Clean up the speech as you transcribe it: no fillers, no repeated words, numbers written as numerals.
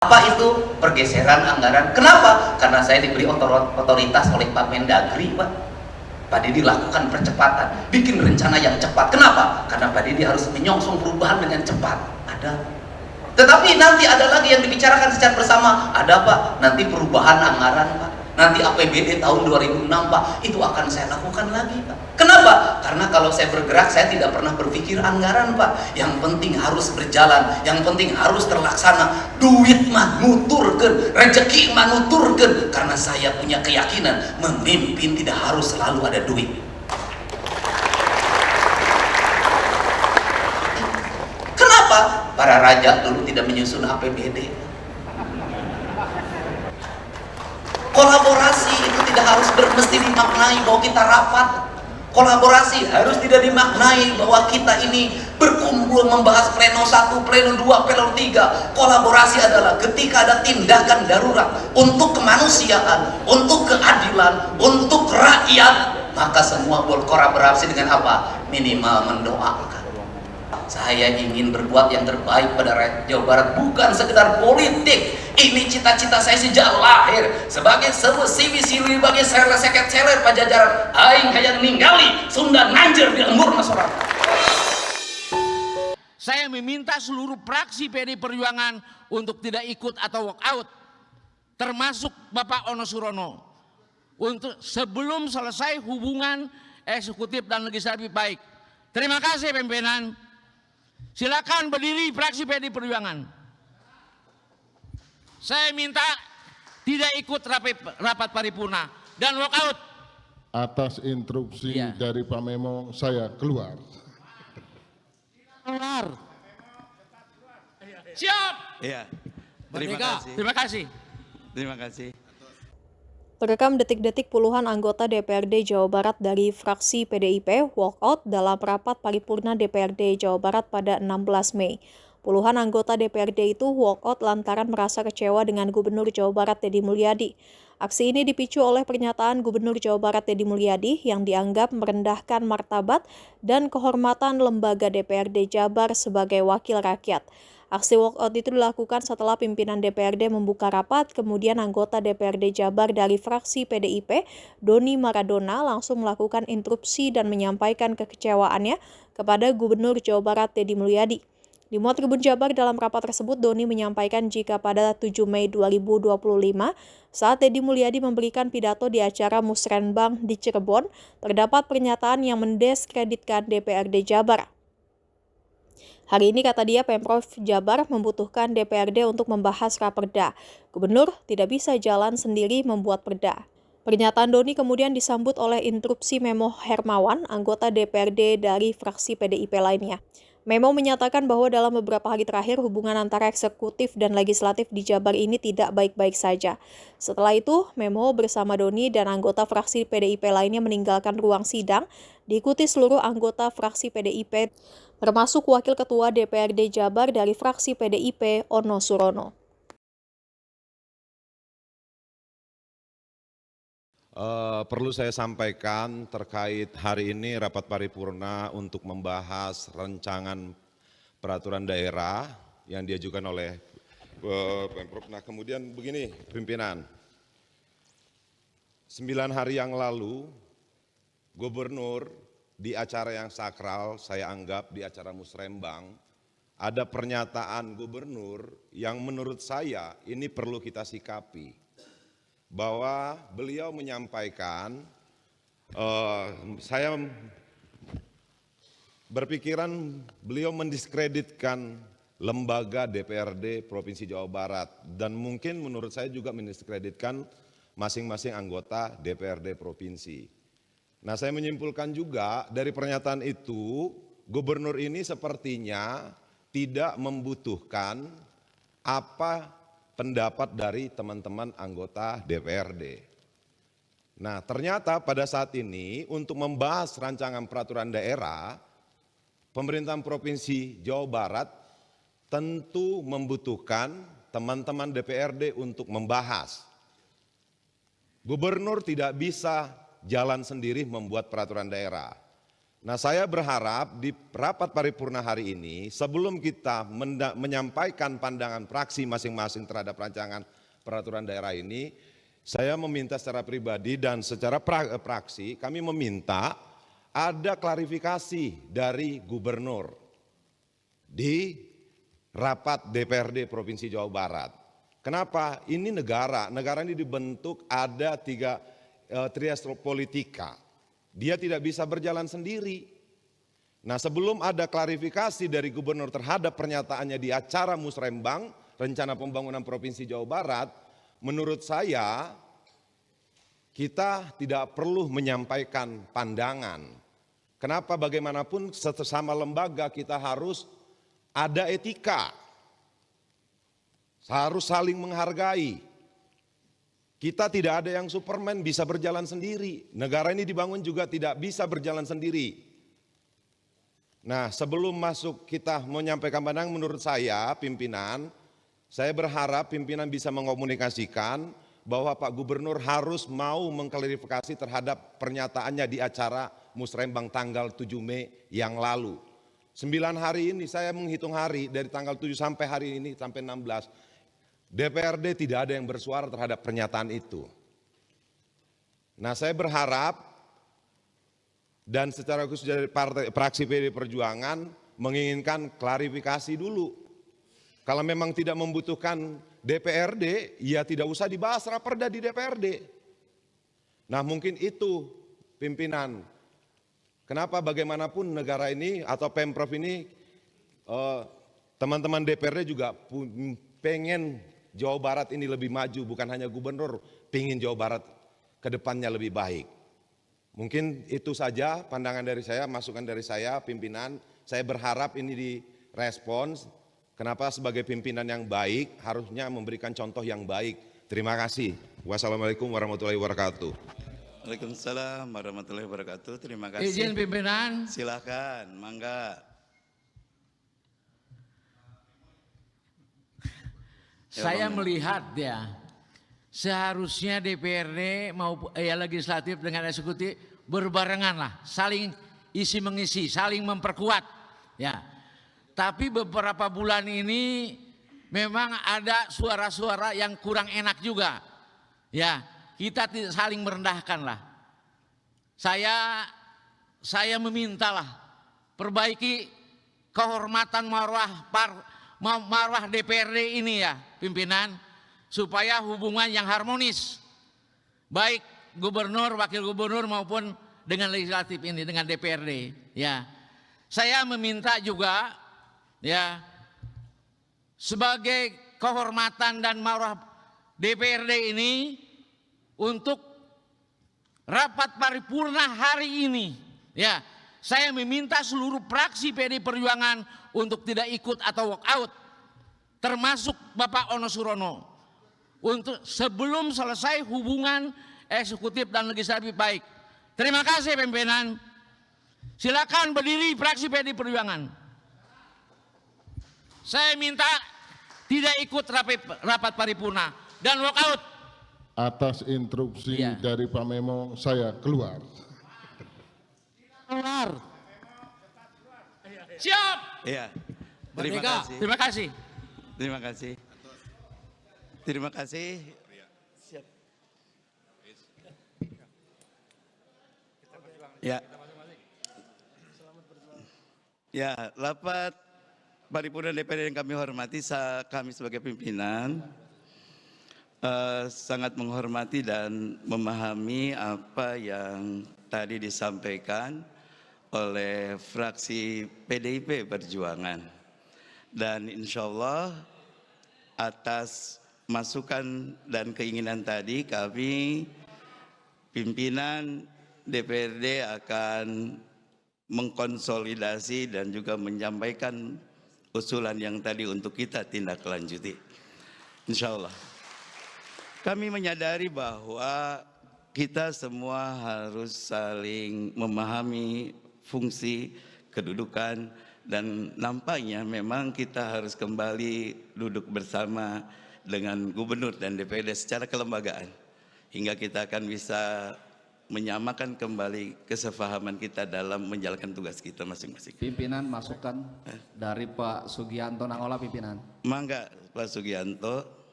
Apa itu pergeseran anggaran? Kenapa? Karena saya diberi otoritas oleh Pak Mendagri, Pak. Pak Didi lakukan percepatan, bikin rencana yang cepat. Kenapa? Karena Pak Didi harus menyongsong perubahan dengan cepat. Ada. Tetapi nanti ada lagi yang dibicarakan secara bersama. Ada, Pak, nanti perubahan anggaran, Pak. Nanti APBD tahun 2006, Pak, itu akan saya lakukan lagi, Pak. Kenapa? Karena kalau saya bergerak, saya tidak pernah berpikir anggaran, Pak. Yang penting harus berjalan, yang penting harus terlaksana. Duit mah nuturkeun, rezeki mah nuturkeun. Karena saya punya keyakinan, memimpin tidak harus selalu ada duit. Kenapa para raja dulu tidak menyusun APBD? Kolaborasi itu tidak harus mesti dimaknai bahwa kita rapat. Kolaborasi harus tidak dimaknai bahwa kita ini berkumpul membahas pleno 1, pleno 2, pleno 3. Kolaborasi adalah ketika ada tindakan darurat untuk kemanusiaan, untuk keadilan, untuk rakyat, maka semua berkolaborasi dengan apa? Minimal mendoakan. Saya ingin berbuat yang terbaik pada rakyat Jawa Barat, bukan sekedar politik. Ini cita-cita saya sejak lahir. Sebagai sebuah siwi-siwi bagi seket-seler pajajaran, aing hayang ninggali Sunda nanjir di lembur masyarakat. Saya meminta seluruh fraksi PDI Perjuangan untuk tidak ikut atau walk out, termasuk Bapak Ono Surono, untuk sebelum selesai hubungan eksekutif dan legislatif baik. Terima kasih pimpinan. Silakan berdiri fraksi PDI Perjuangan. Saya minta tidak ikut rapat paripurna dan walk out. Atas instruksi dari Pak Memo, saya keluar. Keluar. Siap. Iya. Terima kasih. Terima kasih. Terekam detik-detik puluhan anggota DPRD Jawa Barat dari fraksi PDIP walkout dalam rapat paripurna DPRD Jawa Barat pada 16 Mei. Puluhan anggota DPRD itu walkout lantaran merasa kecewa dengan Gubernur Jawa Barat Deddy Mulyadi. Aksi ini dipicu oleh pernyataan Gubernur Jawa Barat Deddy Mulyadi yang dianggap merendahkan martabat dan kehormatan lembaga DPRD Jabar sebagai wakil rakyat. Aksi walkout itu dilakukan setelah pimpinan DPRD membuka rapat, kemudian anggota DPRD Jabar dari fraksi PDIP, Doni Maradona, langsung melakukan interupsi dan menyampaikan kekecewaannya kepada Gubernur Jawa Barat Deddy Mulyadi. Di Muat Tribun Jabar dalam rapat tersebut, Doni menyampaikan jika pada 7 Mei 2025, saat Deddy Mulyadi memberikan pidato di acara Musrenbang di Cirebon, terdapat pernyataan yang mendiskreditkan DPRD Jabar. Hari ini, kata dia, Pemprov Jabar membutuhkan DPRD untuk membahas raperda. Gubernur tidak bisa jalan sendiri membuat perda. Pernyataan Doni kemudian disambut oleh interupsi Memo Hermawan, anggota DPRD dari fraksi PDIP lainnya. Memo menyatakan bahwa dalam beberapa hari terakhir hubungan antara eksekutif dan legislatif di Jabar ini tidak baik-baik saja. Setelah itu, Memo bersama Doni dan anggota fraksi PDIP lainnya meninggalkan ruang sidang, diikuti seluruh anggota fraksi PDIP, termasuk Wakil Ketua DPRD Jabar dari fraksi PDIP, Ono Surono. Perlu saya sampaikan terkait hari ini rapat paripurna untuk membahas rancangan peraturan daerah yang diajukan oleh Pemprov. Nah, kemudian begini pimpinan, 9 hari yang lalu Gubernur di acara yang sakral, saya anggap di acara Musrembang, ada pernyataan Gubernur yang menurut saya ini perlu kita sikapi. Bahwa beliau menyampaikan, saya berpikiran beliau mendiskreditkan lembaga DPRD Provinsi Jawa Barat dan mungkin menurut saya juga mendiskreditkan masing-masing anggota DPRD Provinsi. Nah, saya menyimpulkan juga dari pernyataan itu, Gubernur ini sepertinya tidak membutuhkan apa pendapat dari teman-teman anggota DPRD. Nah, ternyata pada saat ini untuk membahas rancangan peraturan daerah, pemerintahan Provinsi Jawa Barat tentu membutuhkan teman-teman DPRD untuk membahas. Gubernur tidak bisa jalan sendiri membuat peraturan daerah. Nah, saya berharap di rapat paripurna hari ini, sebelum kita menyampaikan pandangan fraksi masing-masing terhadap rancangan peraturan daerah ini, saya meminta secara pribadi dan secara fraksi, kami meminta ada klarifikasi dari gubernur di rapat DPRD Provinsi Jawa Barat. Kenapa? Ini negara ini dibentuk ada tiga trias politika. Dia tidak bisa berjalan sendiri. Nah, sebelum ada klarifikasi dari gubernur terhadap pernyataannya di acara Musrembang, Rencana Pembangunan Provinsi Jawa Barat, menurut saya kita tidak perlu menyampaikan pandangan. Kenapa? Bagaimanapun sesama lembaga kita harus ada etika, harus saling menghargai. Kita tidak ada yang Superman bisa berjalan sendiri. Negara ini dibangun juga tidak bisa berjalan sendiri. Nah, sebelum masuk kita menyampaikan pandangan, menurut saya pimpinan, saya berharap pimpinan bisa mengomunikasikan bahwa Pak Gubernur harus mau mengklarifikasi terhadap pernyataannya di acara Musrembang tanggal 7 Mei yang lalu. 9 hari ini saya menghitung hari dari tanggal 7 sampai hari ini sampai 16. DPRD tidak ada yang bersuara terhadap pernyataan itu. Nah, saya berharap dan secara khusus dari fraksi PDI Perjuangan menginginkan klarifikasi dulu. Kalau memang tidak membutuhkan DPRD, ya tidak usah dibahas raperda di DPRD. Nah, mungkin itu pimpinan. Kenapa bagaimanapun negara ini atau Pemprov ini, teman-teman DPRD juga pengen Jawa Barat ini lebih maju, bukan hanya gubernur pengen Jawa Barat ke depannya lebih baik. Mungkin itu saja pandangan dari saya, masukan dari saya pimpinan. Saya berharap ini direspons. Kenapa sebagai pimpinan yang baik harusnya memberikan contoh yang baik. Terima kasih. Wassalamualaikum warahmatullahi wabarakatuh. Waalaikumsalam warahmatullahi wabarakatuh. Terima kasih. Izin pimpinan. Silakan, mangga. Saya melihat ya, seharusnya DPRD maupun legislatif dengan eksekutif berbarengan lah, saling isi mengisi, saling memperkuat ya. Tapi beberapa bulan ini memang ada suara-suara yang kurang enak juga ya. Kita tidak saling merendahkan lah. Saya memintalah perbaiki kehormatan marwah DPRD ini ya pimpinan, supaya hubungan yang harmonis baik gubernur, wakil gubernur maupun dengan legislatif ini, dengan DPRD ya. Saya meminta juga ya, sebagai kehormatan dan marwah DPRD ini, untuk rapat paripurna hari ini ya, saya meminta seluruh fraksi PDI Perjuangan untuk tidak ikut atau walk out, termasuk Bapak Ono Surono, untuk sebelum selesai hubungan eksekutif dan legislatif baik. Terima kasih pimpinan. Silakan berdiri fraksi PDI Perjuangan. Saya minta tidak ikut rapat paripurna dan walk out. Atas instruksi dari Pak Memo, saya keluar. Keluar. Siap. Iya. Terima kasih. Terima kasih. Terima kasih. Terima kasih. Siap. Ya. Ya, rapat paripurna DPRD yang kami hormati, kami sebagai pimpinan sangat menghormati dan memahami apa yang tadi disampaikan oleh fraksi PDIP Perjuangan, dan insya Allah atas masukan dan keinginan tadi kami pimpinan DPRD akan mengkonsolidasi dan juga menyampaikan usulan yang tadi untuk kita tindak lanjuti, insya Allah. Kami menyadari bahwa kita semua harus saling memahami fungsi, kedudukan, dan nampaknya memang kita harus kembali duduk bersama dengan gubernur dan DPRD secara kelembagaan, hingga kita akan bisa menyamakan kembali kesepahaman kita dalam menjalankan tugas kita masing-masing. Pimpinan masukan dari Pak Sugianto Nangola pimpinan. Mangga Pak Sugianto.